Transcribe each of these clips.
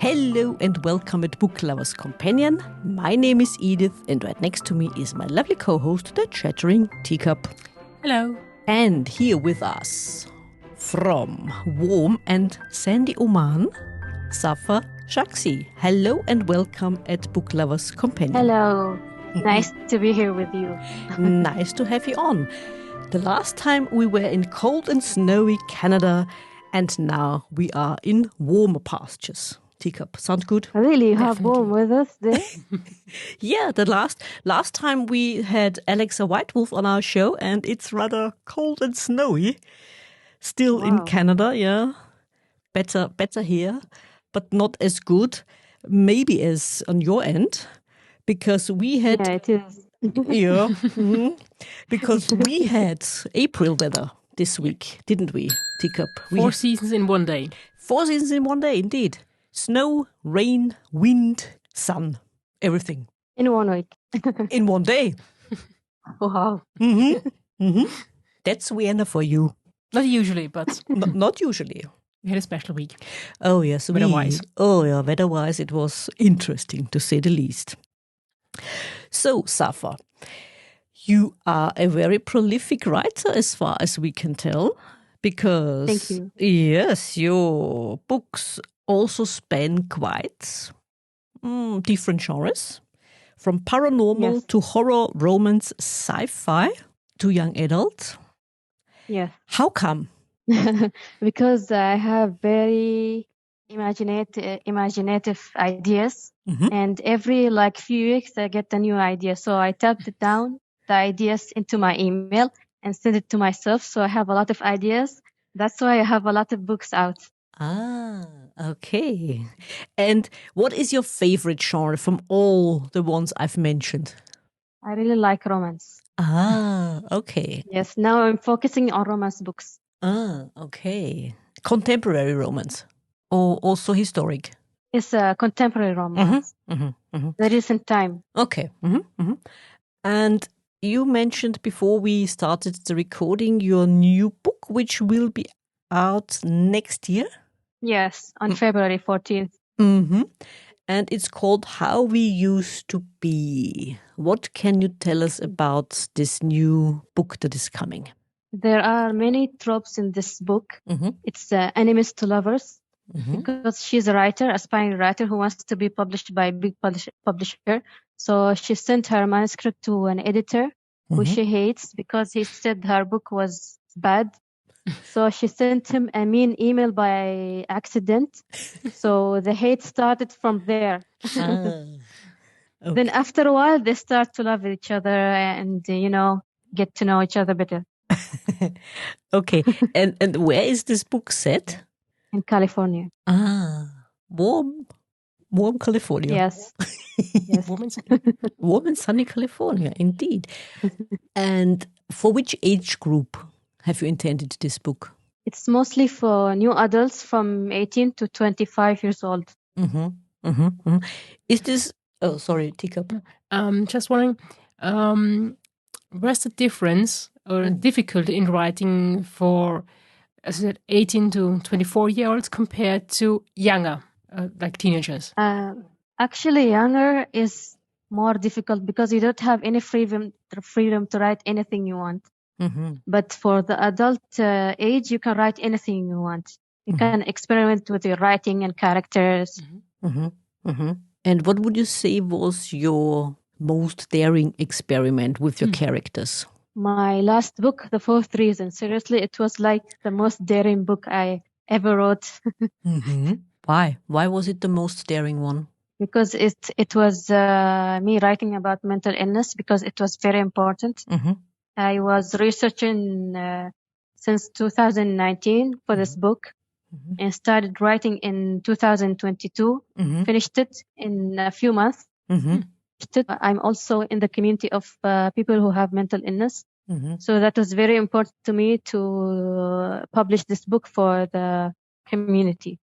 Hello and welcome at Book Lovers Companion. My name is Edith and right next to me is my lovely co-host, the chattering teacup. Hello. And here with us from warm and sandy Oman, Safa Shaqsy. Hello and welcome at Book Lovers Companion. Hello. Nice to be here with you. Nice to have you on. The last time we were in cold and snowy Canada and now we are in warmer pastures. Teacup, sound good? Really, you have warm with us there? Yeah, the last time we had Alexa Whitewolf on our show and it's rather cold and snowy. Still in Canada, yeah. Better here, but not as good. Maybe as on your end. Because we had... Yeah, it is. Yeah. Because we had April weather this week, didn't we, Teacup? Four seasons in one day. 4 seasons in one day, indeed. Snow, rain, wind, sun, everything. In 1 week. In one day. Wow. That's Vienna for you. Not usually, but Not usually. we had a special week. Oh, yes. Weather-wise. Weather-wise, it was interesting, to say the least. So, Safa, you are a very prolific writer as far as we can tell. Because, Thank you. Yes, your books also span quite different genres. From paranormal to horror, romance, sci-fi to young adult. Yes. How come? Because I have very imaginative ideas. And every few weeks I get a new idea. So I typed it down, the ideas into my email and send it to myself. So I have a lot of ideas. That's why I have a lot of books out. Ah, okay. And what is your favorite genre from all the ones I've mentioned? I really like romance. Ah, okay. Yes, now I'm focusing on romance books. Ah, okay. Contemporary romance or also historic? It's a contemporary romance. The recent time. Okay. And you mentioned before we started the recording your new book, which will be out next year? Yes, on February 14th. And it's called How We Used to Be. What can you tell us about this new book that is coming? There are many tropes in this book. It's enemies to lovers because she's a writer, aspiring writer who wants to be published by a big publisher. So she sent her manuscript to an editor who she hates because he said her book was bad. So she sent him a mean email by accident. So the hate started from there. Okay. Then after a while, they start to love each other and, get to know each other better. Okay. And where is this book set? In California. Ah, warm California. Yes. Warm and sunny California, indeed. And for which age group have you intended this book? It's mostly for new adults from 18 to 25 years old. Is this... Oh, sorry, Teacup. Just wondering, where's the difference or difficulty in writing for, as I said, 18 to 24-year-olds compared to younger, like teenagers? Actually, younger is more difficult because you don't have any freedom to write anything you want. But for the adult age, you can write anything you want. You can experiment with your writing and characters. And what would you say was your most daring experiment with your characters? My last book, The Fourth Reason. Seriously, it was like the most daring book I ever wrote. Why? Why was it the most daring one? Because it was me writing about mental illness because it was very important. I was researching since 2019 for this book and started writing in 2022. Finished it in a few months. I'm also in the community of people who have mental illness. So that was very important to me to publish this book for the community.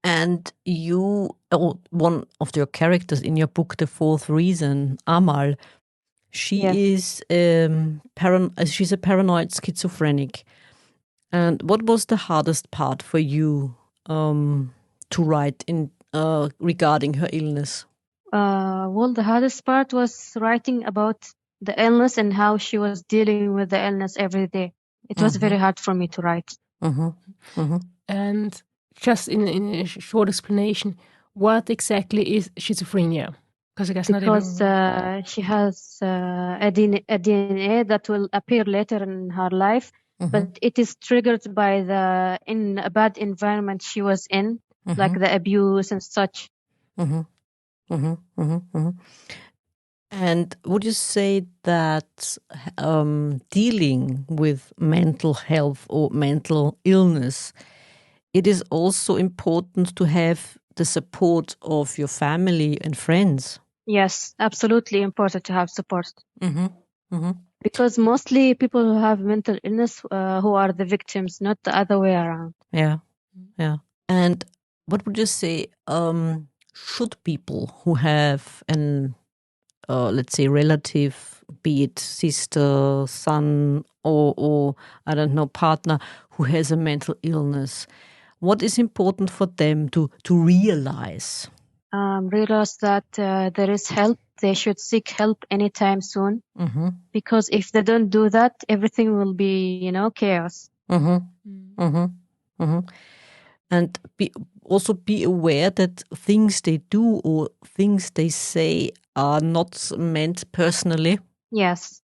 And you, one of your characters in your book, The Fourth Reason, Amal, she is she's a paranoid schizophrenic. And what was the hardest part for you to write in regarding her illness? Well, the hardest part was writing about the illness and how she was dealing with the illness every day. It was very hard for me to write. And just in a short explanation, what exactly is schizophrenia? Because she has a DNA that will appear later in her life, but it is triggered by in a bad environment she was in, like the abuse and such. And would you say that dealing with mental health or mental illness, it is also important to have the support of your family and friends? Yes, absolutely important to have support. Because mostly people who have mental illness who are the victims, not the other way around. Yeah. And what would you say, should people who have an, let's say, relative, be it sister, son, or I don't know, partner who has a mental illness, what is important for them to realize? Realize that there is help. They should seek help anytime soon. Because if they don't do that, everything will be, chaos. And also be aware that things they do or things they say are not meant personally. Yes,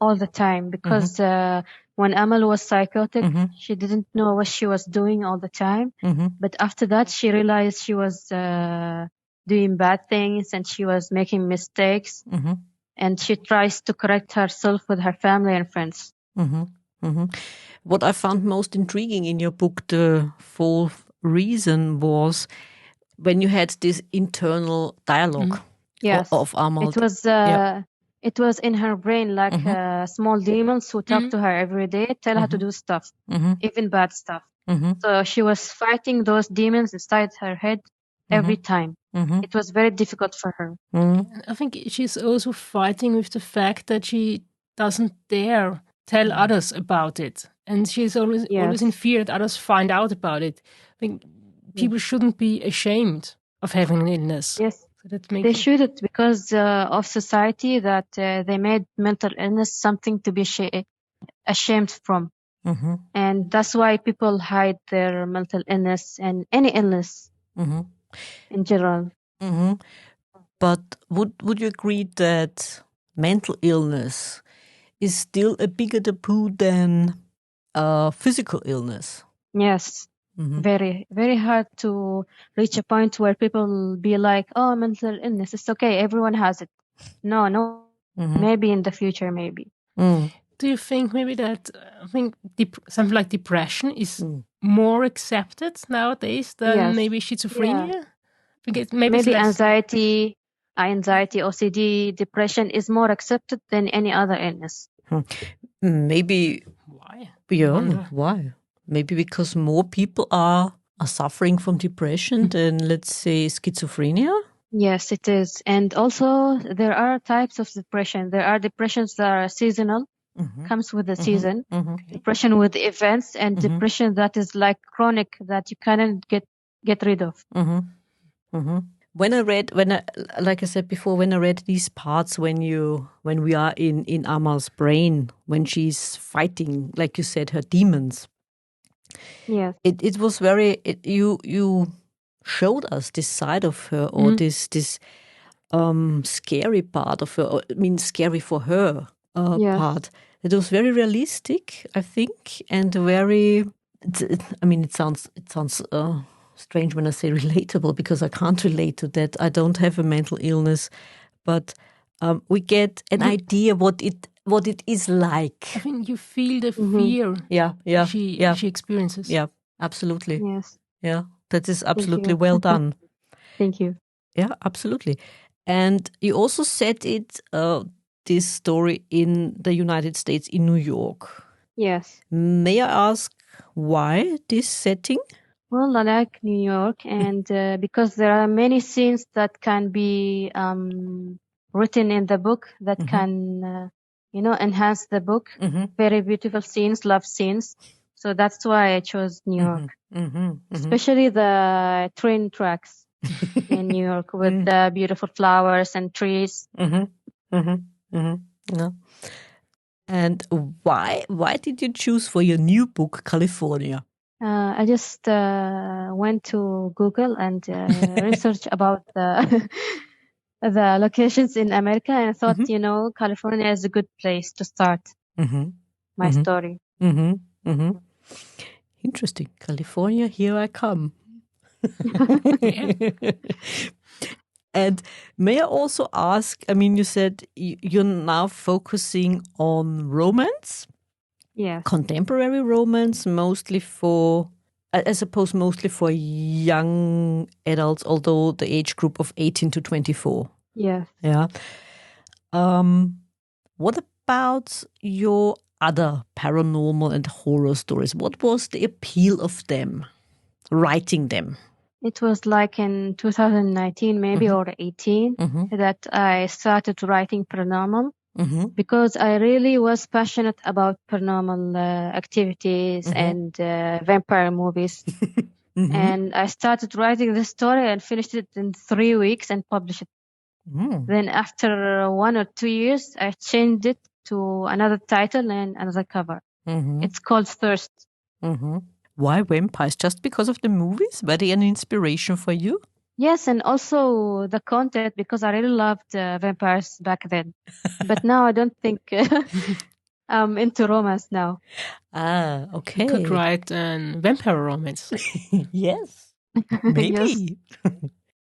all the time. Because when Amal was psychotic, she didn't know what she was doing all the time. But after that, she realized she was doing bad things and she was making mistakes. And she tries to correct herself with her family and friends. What I found most intriguing in your book, The Fourth Reason, was when you had this internal dialogue of Amal. It was in her brain, like small demons who talk to her every day, tell her to do stuff, even bad stuff. So she was fighting those demons inside her head every time. It was very difficult for her. I think she's also fighting with the fact that she doesn't dare tell others about it. And she's always in fear that others find out about it. I think people shouldn't be ashamed of having an illness. Yes, they shouldn't, because of society that they made mental illness something to be ashamed from. And that's why people hide their mental illness and any illness in general. But would you agree that mental illness is still a bigger taboo than physical illness? Yes, very, very hard to reach a point where people will be like, oh, mental illness, it's okay, everyone has it. No, maybe in the future, maybe. Do you think maybe that something like depression is more accepted nowadays than maybe schizophrenia? Yeah. Maybe anxiety, OCD, depression is more accepted than any other illness. Maybe. Why? Yeah, why? Maybe because more people are suffering from depression than, let's say, schizophrenia? Yes, it is. And also, there are types of depression. There are depressions that are seasonal, comes with the season. Depression with events, and depression that is like chronic, that you cannot get rid of. When I like I said before, when I read these parts, when we are in Amal's brain, when she's fighting, like you said, her demons. Yes. It was very, you showed us this side of her, or this scary part of her, I mean, scary for her part. It was very realistic, I think, and very, it sounds strange when I say relatable, because I can't relate to that. I don't have a mental illness, but we get an idea what it is like. I think you feel the fear. She experiences. Yeah, absolutely. Yes. Yeah, that is absolutely well done. Thank you. Yeah, absolutely. And you also set it this story in the United States, in New York. Yes. May I ask why this setting? Well, I like New York, and because there are many scenes that can be written in the book that can, enhance the book. Very beautiful scenes, love scenes. So that's why I chose New York, especially the train tracks in New York with the beautiful flowers and trees. Yeah. And why did you choose for your new book, California? I just went to Google and researched about the the locations in America, and I thought, California is a good place to start my story. Interesting. California, here I come. And may I also ask, I mean, you said you're now focusing on romance? Yes. Contemporary romance, mostly for, I suppose, mostly for young adults, although the age group of 18 to 24. Yes. Yeah. What about your other paranormal and horror stories? What was the appeal of them, writing them? It was like in 2019, maybe, or 18, that I started writing paranormal because I really was passionate about paranormal activities and vampire movies. And I started writing this story and finished it in 3 weeks and published it. Then after 1 or 2 years, I changed it to another title and another cover. It's called Thirst. Why vampires? Just because of the movies? Were they an inspiration for you? Yes, and also the content, because I really loved vampires back then. But now I don't think I'm into romance now. Ah, okay. You could write a vampire romance. Yes, maybe. Yes.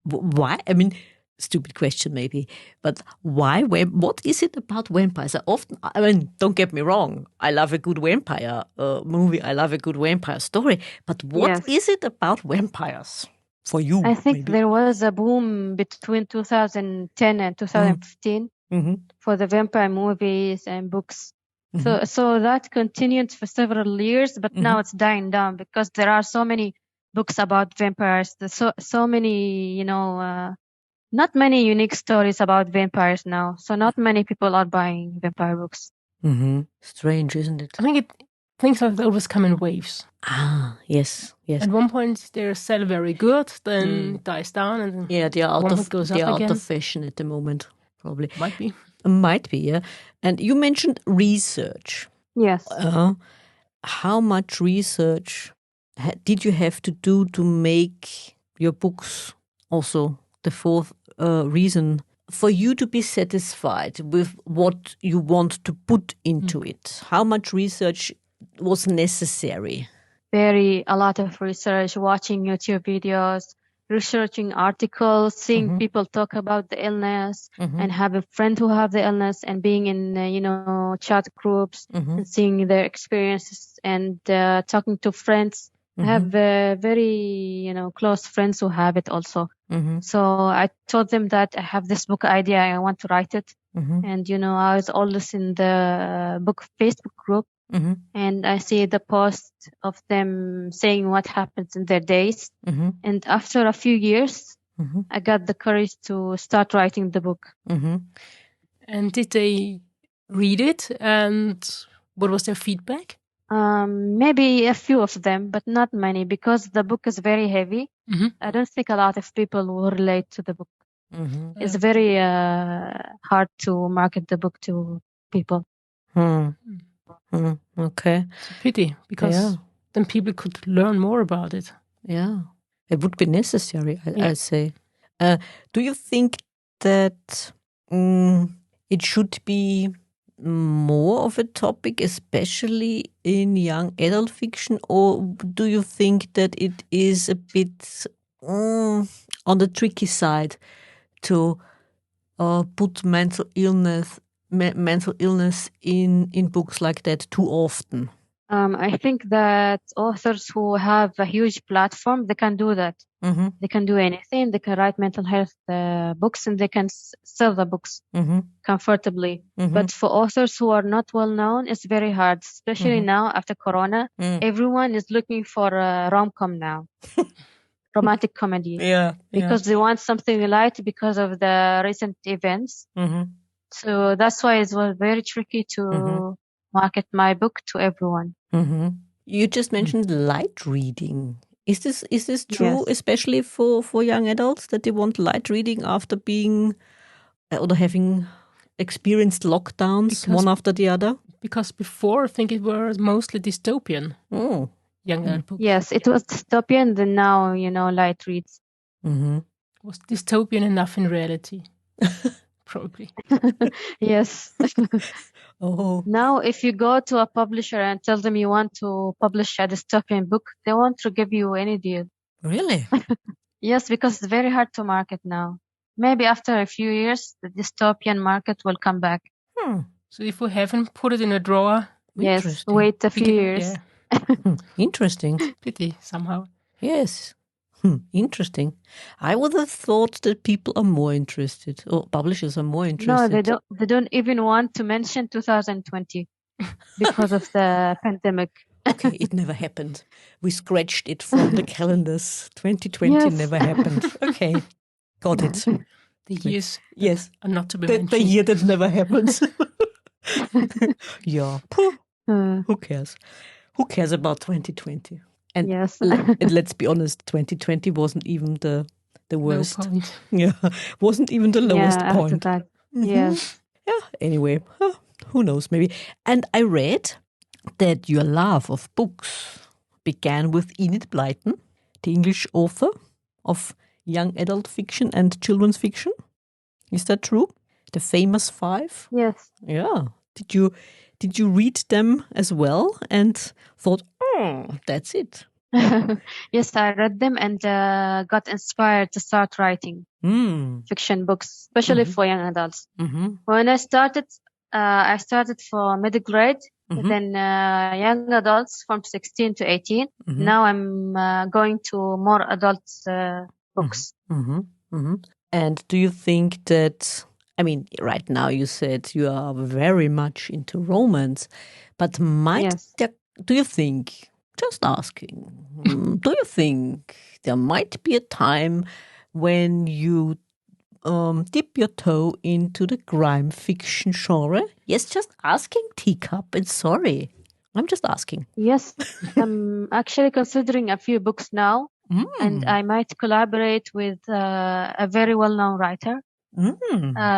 Why? I mean, stupid question maybe, but why? What is it about vampires? I mean, don't get me wrong. I love a good vampire movie. I love a good vampire story. But what is it about vampires for you? I think there was a boom between 2010 and 2015 for the vampire movies and books. So that continued for several years, but now it's dying down because there are so many books about vampires. There's so many, not many unique stories about vampires now. So not many people are buying vampire books. Strange, isn't it? I think things have always come in waves. Ah, yes. At one point they sell very good, then it dies down, and then they are out again. of fashion at the moment, probably. Might be, yeah. And you mentioned research. Yes. How much research did you have to do to make your books? Also, the fourth reason for you to be satisfied with what you want to put into it. How much research was necessary? A lot of research, watching YouTube videos, researching articles, seeing people talk about the illness, and have a friend who have the illness, and being in chat groups and seeing their experiences and talking to friends. I have very close friends who have it also. So I told them that I have this book idea, I want to write it. And I was always in the book Facebook group. And I see the post of them saying what happens in their days. And after a few years, I got the courage to start writing the book. And did they read it? And what was their feedback? Maybe a few of them, but not many, because the book is very heavy. I don't think a lot of people will relate to the book. It's very hard to market the book to people. Okay. It's a pity, because then people could learn more about it. Yeah. It would be necessary, I say. Do you think that it should be more of a topic, especially in young adult fiction, or do you think that it is a bit on the tricky side to put mental illness in books like that too often? I think that authors who have a huge platform, they can do that. They can do anything. They can write mental health books, and they can sell the books comfortably. But for authors who are not well known, it's very hard, especially now after Corona. Everyone is looking for a rom-com now. Romantic comedy. Because they want something light because of the recent events. So that's why it was very tricky to market my book to everyone. You just mentioned light reading. Is this true, Yes. especially for young adults, that they want light reading after being or having experienced lockdowns one after the other? Because before, I think it was mostly dystopian young adult books. Yes, it was dystopian, then now, light reads. Was dystopian enough in reality? Probably. Yes. Oh. Now, if you go to a publisher and tell them you want to publish a dystopian book, they won't give you any deal. Really? Yes, because it's very hard to market now. Maybe after a few years, the dystopian market will come back. So if we haven't put it in a drawer, Yes, wait a few years. Yeah. Interesting. Pity somehow. Yes. Interesting. I would have thought that people are more interested, or publishers are more interested. No, they don't even want to mention 2020 because of the pandemic. Okay, it never happened. We scratched it from the calendars. 2020 never happened. Okay, got it. The years are not to be the mentioned. year that never happens. Yeah. Who cares? Who cares about 2020? And let's be honest, 2020 wasn't even the worst. Low point. Yeah, wasn't even the lowest point. After that. Yes. Yeah, anyway, who knows, maybe. And I read that your love of books began with Enid Blyton, the English author of young adult fiction and children's fiction. Is that true? The famous 5? Yes. Yeah. Did you read them as well and thought, that's it? Yes, I read them and got inspired to start writing fiction books, especially for young adults. When I started for middle grade, then young adults from 16 to 18. Now I'm going to more adult books. And do you think that, I mean, right now you said you are very much into romance, but do you think, just asking, do you think there might be a time when you dip your toe into the crime fiction genre? Yes, just asking, Teacup, and sorry. I'm just asking. Yes, I'm actually considering a few books now, and I might collaborate with a very well-known writer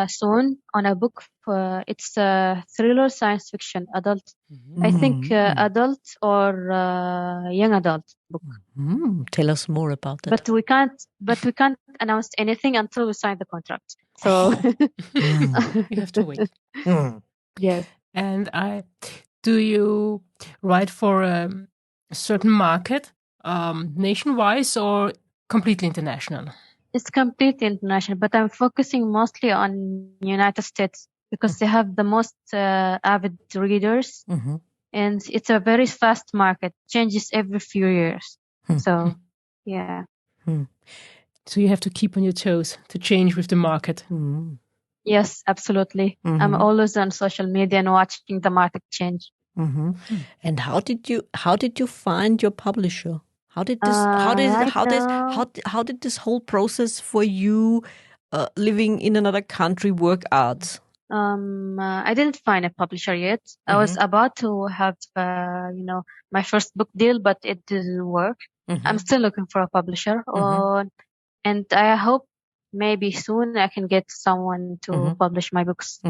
soon on a book. It's a thriller science fiction, adult. I think adult or young adult book. Tell us more about that. But we can't announce anything until we sign the contract. So you have to wait. Yes. And do you write for a certain market, nationwide or completely international? It's completely international, but I'm focusing mostly on United States because they have the most avid readers, and it's a very fast market, changes every few years. So, yeah. So you have to keep on your toes to change with the market. Yes, absolutely. I'm always on social media and watching the market change. And how did you find your publisher? How did this whole process for you living in another country work out? I didn't find a publisher yet. I was about to have my first book deal, but it didn't work. I'm still looking for a publisher, and I hope maybe soon I can get someone to publish my books.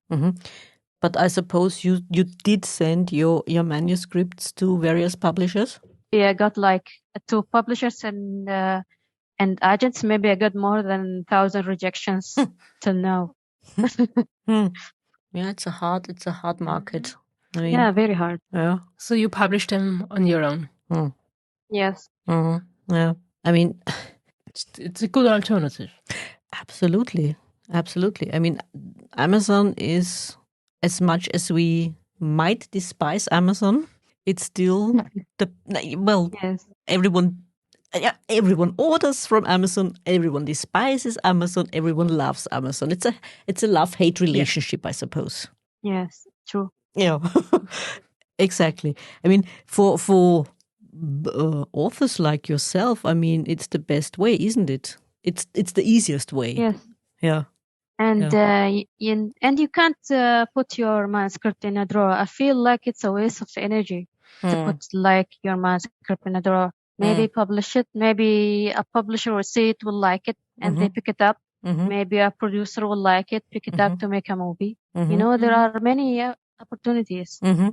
But I suppose you did send your manuscripts to various publishers? Yeah, I got like 2 publishers and agents. Maybe I got more than 1,000 rejections till now. Yeah, it's a hard market. I mean, yeah, very hard. Yeah. So you publish them on your own? Yes. Yeah. I mean, it's a good alternative. Absolutely. I mean, Amazon is, as much as we might despise Amazon, it's still yes. Everyone orders from Amazon. Everyone despises Amazon. Everyone loves Amazon. It's a love-hate relationship, I suppose. Yes, true. Yeah, exactly. I mean, for authors like yourself, I mean, it's the best way, isn't it? It's the easiest way. Yes. Yeah. And you can't put your manuscript in a drawer. I feel like it's a waste of energy. to put like your manuscript in a drawer. Maybe publish it. Maybe a publisher will see it, will like it, and they pick it up. Maybe a producer will like it, pick it up to make a movie. You know, there are many opportunities. Yeah,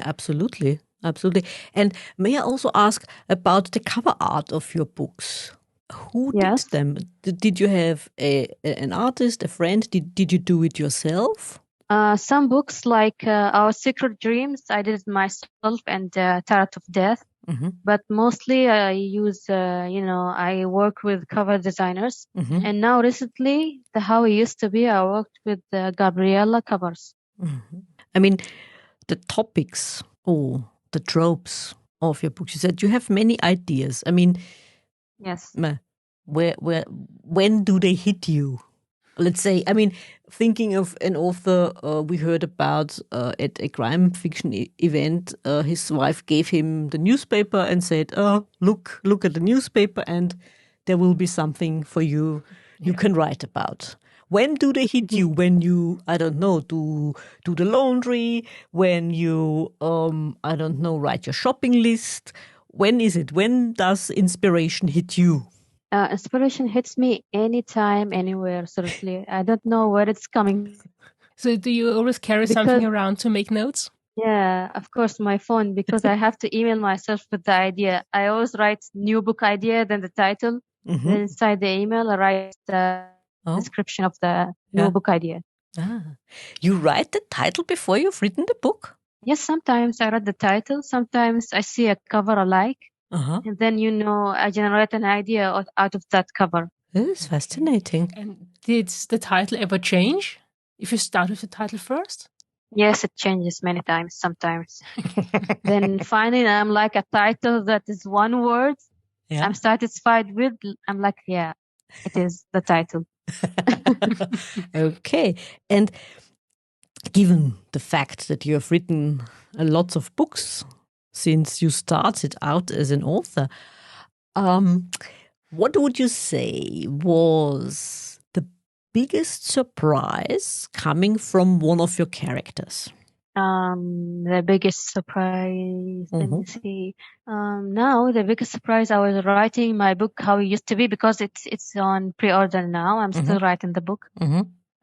absolutely. Absolutely. And may I also ask about the cover art of your books? Who did them? Did you have an artist, a friend? Did you do it yourself? Some books like Our Secret Dreams, I did it myself, and Tarot of Death. But mostly I use, I work with cover designers. And now recently, How It Used to Be, I worked with Gabriella covers. I mean, the topics or the tropes of your books, you said you have many ideas. I mean, yes. When do they hit you? Let's say, I mean, thinking of an author we heard about at a crime fiction event, his wife gave him the newspaper and said, look at the newspaper and there will be something for you you can write about. When do they hit you? When you, I don't know, do the laundry, when you, I don't know, write your shopping list? When is it? When does inspiration hit you? Inspiration hits me anytime, anywhere, seriously. I don't know where it's coming. So do you always carry something around to make notes? Yeah, of course, my phone, because I have to email myself with the idea. I always write new book idea, then the title. Then inside the email, I write the description of the new book idea. You write the title before you've written the book? Yes, sometimes I read the title. Sometimes I see a cover I like. And then, I generate an idea out of that cover. This is fascinating. And did the title ever change if you start with the title first? Yes, it changes many times, sometimes. Then finally, I'm like a title that is one word. Yeah. I'm satisfied with. I'm like, yeah, it is the title. Okay. And given the fact that you have written lots of books since you started out as an author, what would you say was the biggest surprise coming from one of your characters? The biggest surprise, let me see. Now the biggest surprise, I was writing my book How It Used to Be, because it's on pre-order now. I'm still writing the book.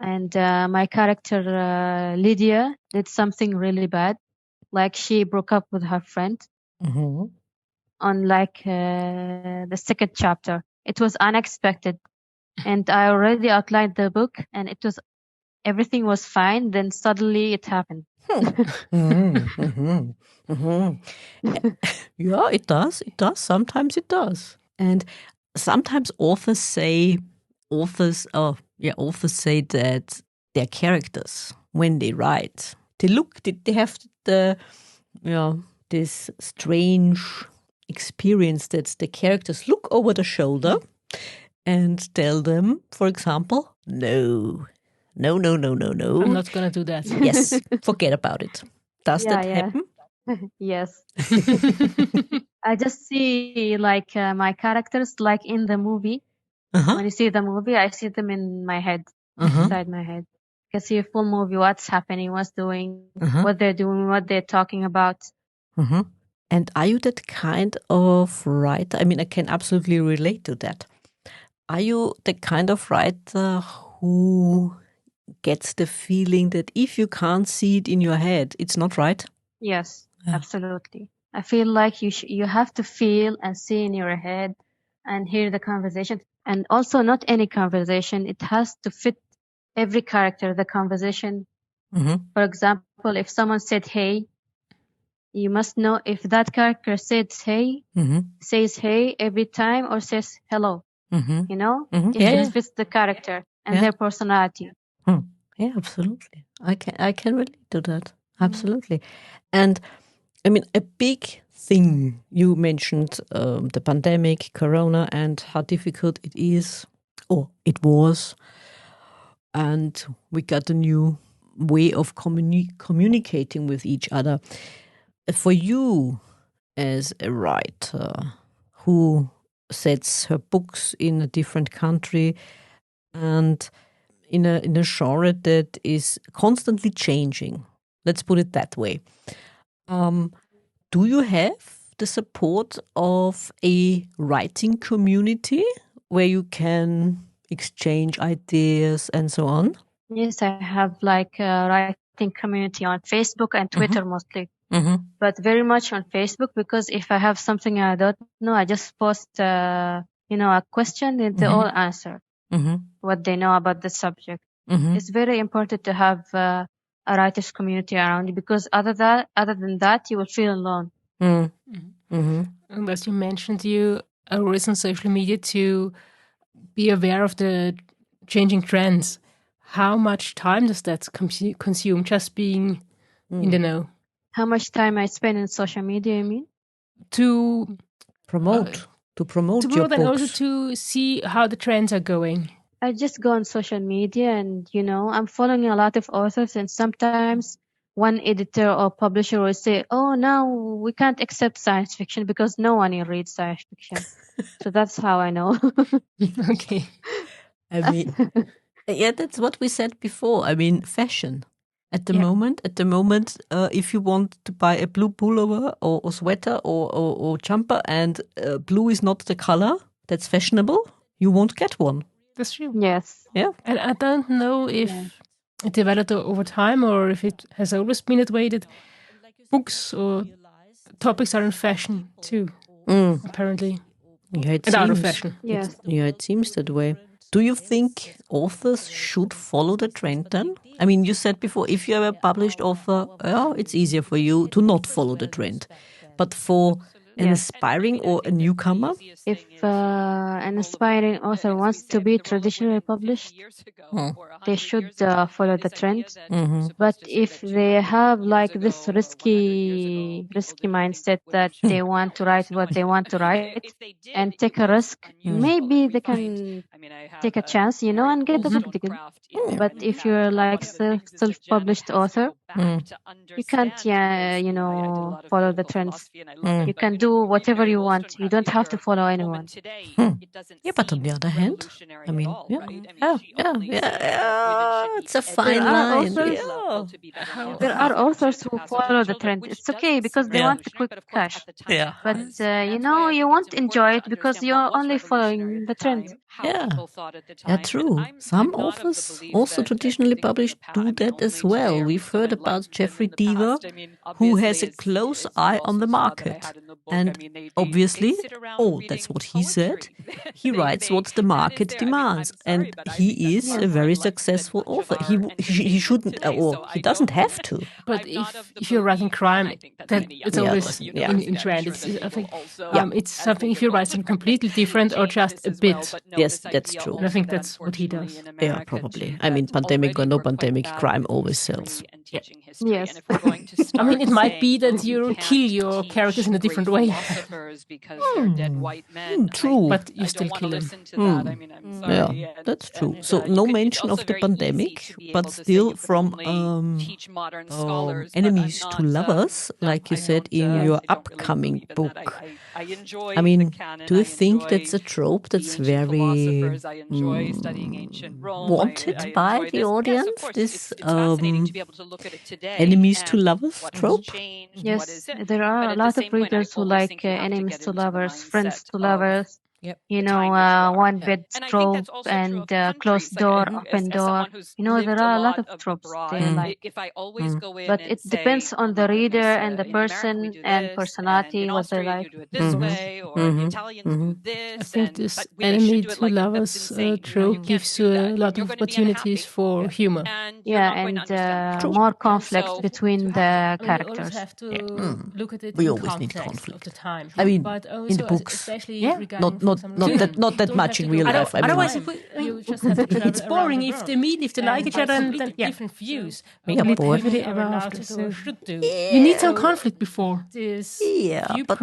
And my character Lydia did something really bad. Like she broke up with her friend on like the second chapter. It was unexpected. And I already outlined the book and everything was fine. Then suddenly it happened. Yeah, it does. It does. Sometimes it does. And sometimes authors say that their characters, when they write, they have this strange experience that the characters look over the shoulder and tell them, for example, no. I'm not going to do that. Yes, forget about it. Does that happen? Yes. I just see like my characters like in the movie. When you see the movie, I see them in my head, inside my head. I can see a full movie, what's happening, what's doing, what they're doing, what they're talking about. And are you that kind of writer? I mean, I can absolutely relate to that. Are you the kind of writer who gets the feeling that if you can't see it in your head, it's not right? Yes, absolutely. I feel like you have to feel and see in your head and hear the conversation. And also not any conversation. It has to fit every character, the conversation. For example, if someone said, hey, you must know if that character says hey every time or says hello. It fits the character and their personality. Yeah, absolutely. I can relate to that. Absolutely. And I mean, a big thing you mentioned, the pandemic, Corona, and how difficult it is, or it was. And we got a new way of communicating with each other. For you, as a writer who sets her books in a different country and in a genre that is constantly changing, let's put it that way. do you have the support of a writing community where you can exchange ideas and so on? Yes, I have like a writing community on Facebook and Twitter mostly. But very much on Facebook, because if I have something I don't know, I just post, a question and they all answer what they know about the subject. It's very important to have a writers community around you, because other than that, you will feel alone. And as you mentioned, you always on social media to be aware of the changing trends. How much time does that consume, just being in the know? How much time I spend in social media, you mean? To promote your and also books. to see how the trends are going. I just go on social media and, I'm following a lot of authors, and sometimes one editor or publisher will say, oh, now we can't accept science fiction because no one reads science fiction. So that's how I know. Okay. I mean, yeah, that's what we said before. I mean, fashion. At the moment, if you want to buy a blue pullover or sweater or jumper and blue is not the color that's fashionable, you won't get one. That's true. Yes. Yeah. And I don't know if it developed over time or if it has always been that way, that books or topics are in fashion too, apparently. Yeah, and out of fashion. Yes. It seems that way. Do you think authors should follow the trend then? I mean, you said before, if you're a published author, it's easier for you to not follow the trend. But for an aspiring or a newcomer? If an aspiring author wants to be traditionally published, they should follow the trend. But if they have like this risky mindset that they want to write what they want to write and take a risk, maybe they can take a chance, and get the book deal. But if you're like self-published author, you can't, follow the trends. You can do whatever you want. You don't have to follow anyone. Yeah, but on the other hand, I mean, it's a fine line. There are authors who follow the trend. It's okay because they want the quick cash. Yeah. But, you won't enjoy it because you're only following the trend. Yeah, true. Some authors, also traditionally published, do that as well. We've heard about Jeffrey Deaver, who has a close eye on the market. And obviously, that's what he said. He writes what the market demands. And he is a very successful author. He shouldn't, or he doesn't have to. But if you're writing crime, that it's always in trend. I think it's something if you write something completely different or just a bit. Yes, that's true. And I think that's what he does. Yeah, probably. I mean, pandemic or no pandemic, crime always sells. Yes. I mean, it might be that you kill your characters in a different way. True. But you still kill them. Yeah, that's true. So no mention of the pandemic, but still from enemies to lovers, like you said in your upcoming book. I mean, do you think that's a trope that's very wanted by the audience? This enemies to lovers trope? Yes, there are a lot of readers who like enemies to lovers, friends to lovers. One bed trope and closed door, open door. There are a lot of tropes they like. But it depends on the reader and the person and personality, what they like. I think this enemy to lovers trope gives you a lot of opportunities for humor. Yeah, and more conflict between the characters. Have to look at it we in always need context conflict. of the time. I mean, but also in the books. Especially regarding Not that much in real life. I mean, otherwise, it's boring if they meet, if they like each other, and then different views. Happily ever after, so you need some conflict before this. But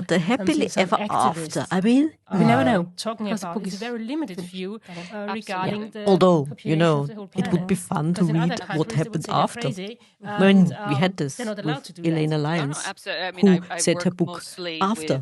the happily ever after. I mean, we never know. Talking about it's a very limited view regarding the. Although it would be fun to read what happened after. When we had this with Elena Lyons, who said her book after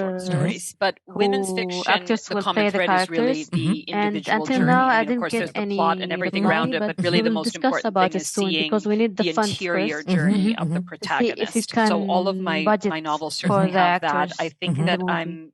actors stories. But women's who fiction, actors the will common play the thread is really characters. the And individual until journey. now, I I mean, of didn't course, get there's the any plot and everything reply, around it, but but really we the will most discuss important about thing it is soon seeing because we need the the funds interior first journey of the to see if we protagonist. can So all of my budget novels for certainly the have that. actors I think in the that movie. I'm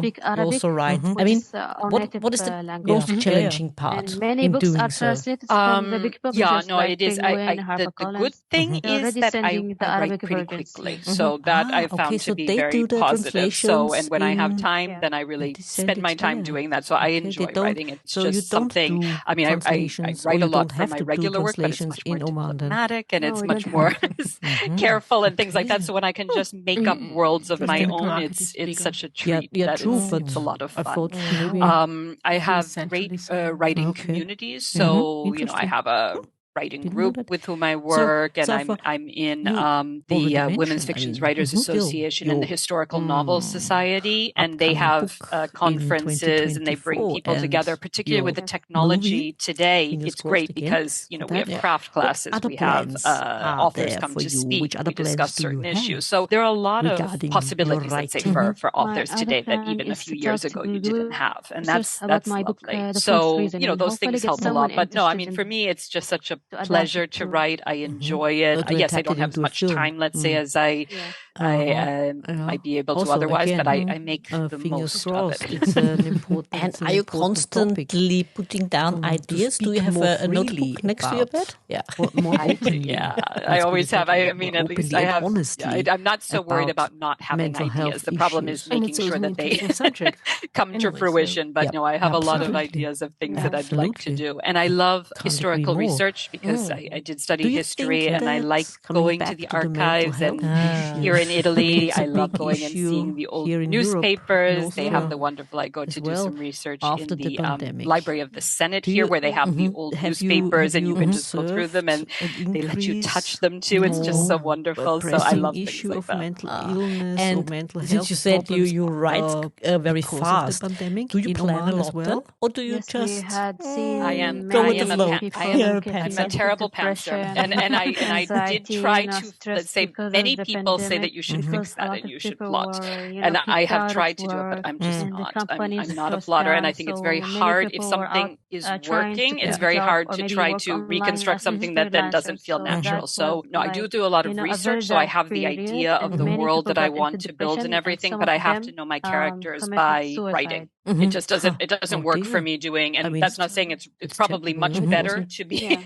speak Arabic. Also write. I mean, what is the most challenging part and many in books doing are so? translated from the big publishers, Yeah, no, like it is. Penguin, The good HarperCollins. thing They're is already that sending the I write Arabic pretty versions. quickly, so that I've found to be very positive. So, and when I have time, then I really spend my time doing that. So I enjoy writing. It's just something, I mean, I write a lot for my regular work, but it's much more diplomatic and it's much more careful and things like that. So when I can just make up worlds of my own, it's such a treat that it's a lot of fun. I have great writing communities. So, I have a writing group with whom I work, and I'm in the Women's Fictions Writers Association and the Historical Novels Society, and they have conferences and they bring people together, particularly with the technology today. It's great because, we have craft classes, we have authors come to speak, we discuss certain issues. So there are a lot of possibilities, let's say, for authors today that even a few years ago you didn't have, and that's lovely. So, those things help a lot. But no, I mean, for me, it's just such a pleasure to write. I enjoy it. Yes, I don't have as much time, let's say, as I might be able to otherwise, but I make the most of it. It's an important and are you constantly putting down ideas? Do you have a notebook next to your bed? Yeah. I always have. I mean, at least I have. I'm not so worried about not having ideas. The problem is making sure that they come to fruition. But no, I have a lot of ideas of things that I'd like to do. And I love historical research because I did study history and I like going to the archives. And here in Italy, I love going and seeing the old newspapers. They have the wonderful, I go to do some research in the Library of the Senate here, where they have the old newspapers and you can just go through them and they let you touch them too. It's just so wonderful. So I love things like that. Mental illness and mental health, since you said you write very fast, do you plan a lot then? Or do you just I am a terrible pantser, and I did try to, let's say, many people say that you should fix that and you should plot, and I have tried to do it, but I'm just not. I'm not a plotter, and I think it's very hard if something is working. It's very hard to try to reconstruct something that then doesn't feel natural. So no, I do a lot of research, so I have the idea of the world that I want to build and everything, but I have to know my characters by writing. It just doesn't work for me doing, and that's not saying it's probably much better to be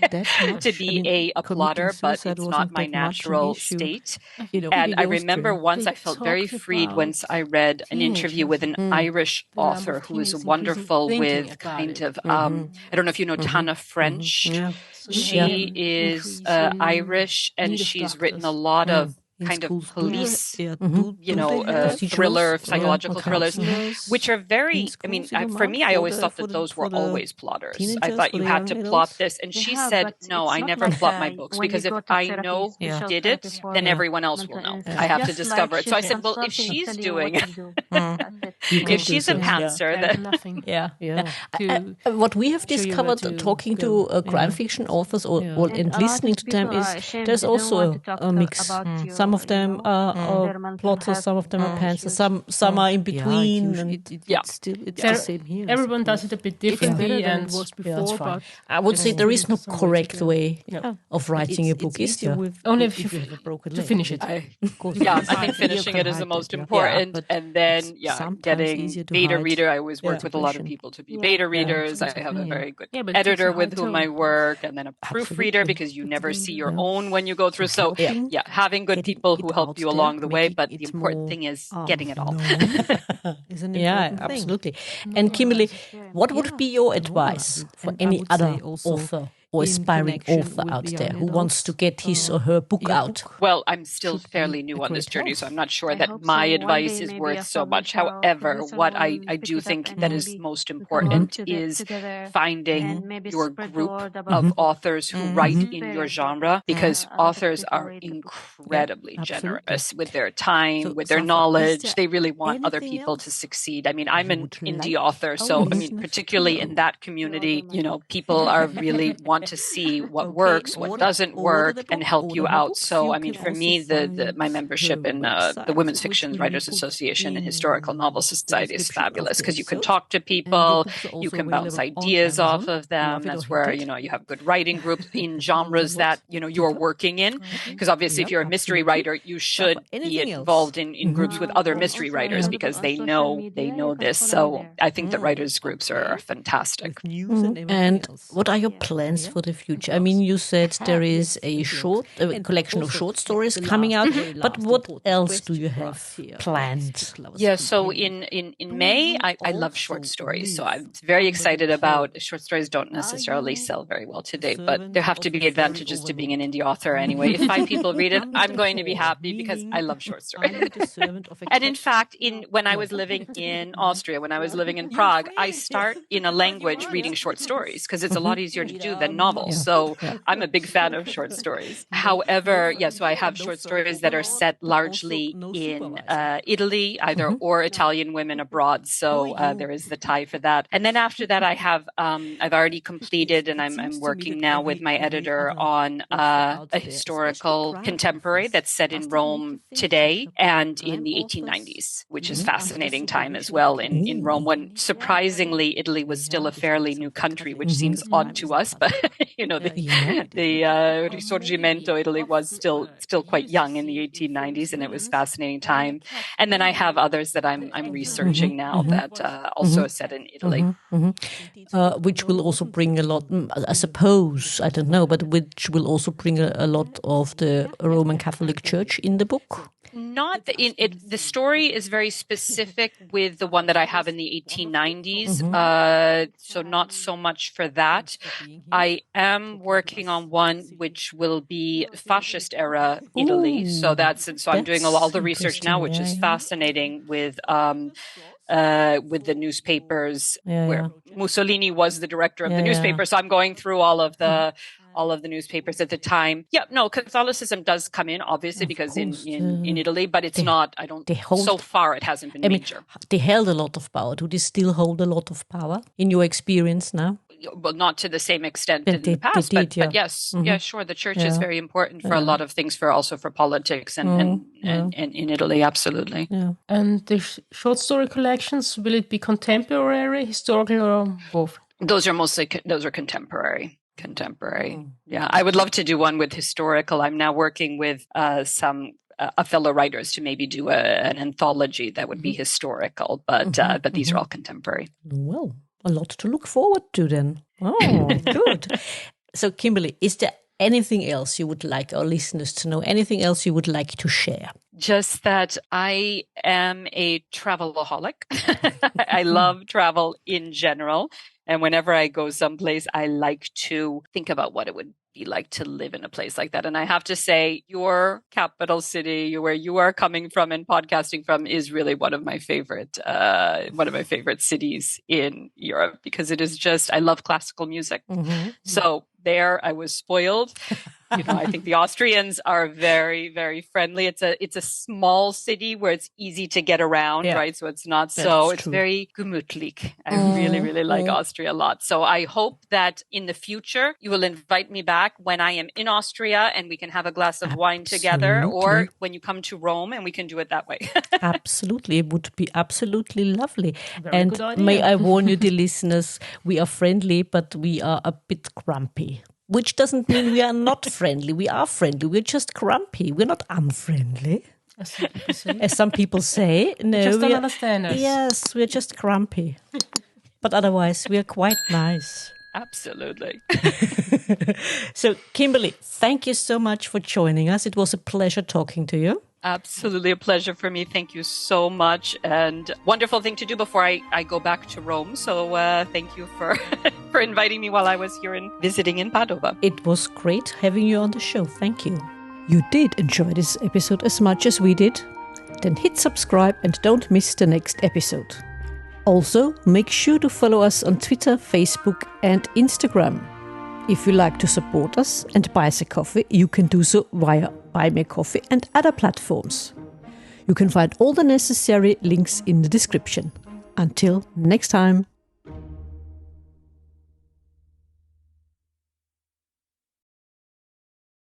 a plotter, but it's not my natural state. And I remember once I felt very freed once I read an interview with an Irish author who is wonderful with kind of I don't know if you know Tana French. She is Irish, and she's written a lot of kind of police, thriller, psychological thrillers, which are very, I mean, for me, I always thought that those were always plotters. I thought you had to plot this. And she said, no, I never plot my books, because if I know who did it, then everyone else will know. I have to discover it. So I said, well, if she's doing it, if she's a pantser, then... What we have discovered talking to crime fiction authors or and listening to them is there's also a mix. Some of them are plotters, some of them are pantsers, some are in between. It's the same here. Everyone does it a bit differently and was before. But I would say there is no correct way of writing a book, is there? Only if you have a broken leg. To finish it. I think finishing it is the most important. And then, getting beta reader. I always work with a lot of people to be beta readers. I have a very good editor with whom I work, and then a proofreader, because you never see your own when you go through. So, having good people who help you along the way, but the important thing is getting it all. Absolutely. And Kimberly, what would be your advice for any other author or aspiring author out there who wants to get his or her book out? Well, I'm still fairly new on this journey, so I'm not sure that my advice is worth so much. However, what I do think that is most important is finding your group of authors who write in your genre, because authors are incredibly generous with their time, with their knowledge. They really want other people to succeed. I mean, I'm an indie author, so I mean, particularly in that community, people are really want to see what works, what doesn't work, and help you out. So, I mean, for me, my membership in the Women's Fiction Writers Association and Historical Novel Society is fabulous, because you can talk to people, you can bounce ideas off of them. That's where, you have good writing groups in genres that, you're working in. Because obviously, if you're a mystery writer, you should be involved in groups with other mystery writers, because they know this. So I think that writers groups are fantastic. And what are your plans plans for the future? I mean, you said there is a collection of short stories coming out, but what else do you have planned? Yeah, so in May, I love short stories. So I'm very excited about short stories. Don't necessarily sell very well today, but there have to be advantages to being an indie author anyway. If 5 people read it, I'm going to be happy because I love short stories. And in fact, when I was living in Austria, when I was living in Prague, I start in a language reading short stories because it's a lot easier to do than novels. So I'm a big fan of short stories. However, so I have short stories that are set largely in Italy, either or Italian women abroad. So there is the tie for that. And then after that, I've already completed, and I'm working now with my editor on a historical contemporary that's set in Rome today and in the 1890s, which is fascinating time as well in Rome, when surprisingly Italy was still a fairly new country, which seems odd to us, but the Risorgimento Italy was still quite young in the 1890s, and it was fascinating time. And then I have others that I'm researching now that also are set in Italy. Which will also bring a lot, I suppose, I don't know, but which will also bring a lot of the Roman Catholic Church in the book? Not in it. The story is very specific with the one that I have in the 1890s. So not so much for that. I am working on one which will be fascist era Italy. So I'm doing all the research now, which is fascinating with the newspapers where Mussolini was the director of the newspaper. So I'm going through all of the newspapers at the time. Catholicism does come in, obviously, because in Italy, but it's not, so far it hasn't been major. They held a lot of power. Do they still hold a lot of power in your experience now? Well, not to the same extent in the past, but yes, sure. The church is very important for a lot of things, also for politics and in Italy, absolutely. Yeah. And the short story collections, will it be contemporary, historical, or both? Those are contemporary. Yeah, I would love to do one with historical. I'm now working with some fellow writers to maybe do an anthology that would be historical, but these are all contemporary. Well, a lot to look forward to then. Oh, good. So, Kimberly, is there anything else you would like our listeners to know? Anything else you would like to share? Just that I am a travelaholic. I love travel in general. And whenever I go someplace, I like to think about what it would be like to live in a place like that. And I have to say, your capital city, where you are coming from and podcasting from, is really one of my favorite cities in Europe, because it is just, I love classical music. So there I was spoiled. I think the Austrians are very, very friendly. It's a small city where it's easy to get around, right? So it's not it's very gemütlich. I really, really like Austria a lot. So I hope that in the future you will invite me back when I am in Austria and we can have a glass of wine together, or when you come to Rome and we can do it that way. Absolutely. It would be absolutely lovely. Very good idea. May I warn you, dear listeners, we are friendly, but we are a bit grumpy. Which doesn't mean we are not friendly. We are friendly. We're just grumpy. We're not unfriendly. As some people say. No, just don't understand us. Yes, we're just grumpy. But otherwise, we are quite nice. Absolutely. So, Kimberly, thank you so much for joining us. It was a pleasure talking to you. Absolutely a pleasure for me. Thank you so much. And wonderful thing to do before I go back to Rome. So thank you for inviting me while I was here and visiting in Padova. It was great having you on the show. Thank you. You did enjoy this episode as much as we did? Then hit subscribe and don't miss the next episode. Also, make sure to follow us on Twitter, Facebook and Instagram. If you like to support us and buy us a coffee, you can do so via Buy Me a Coffee and other platforms. You can find all the necessary links in the description. Until next time.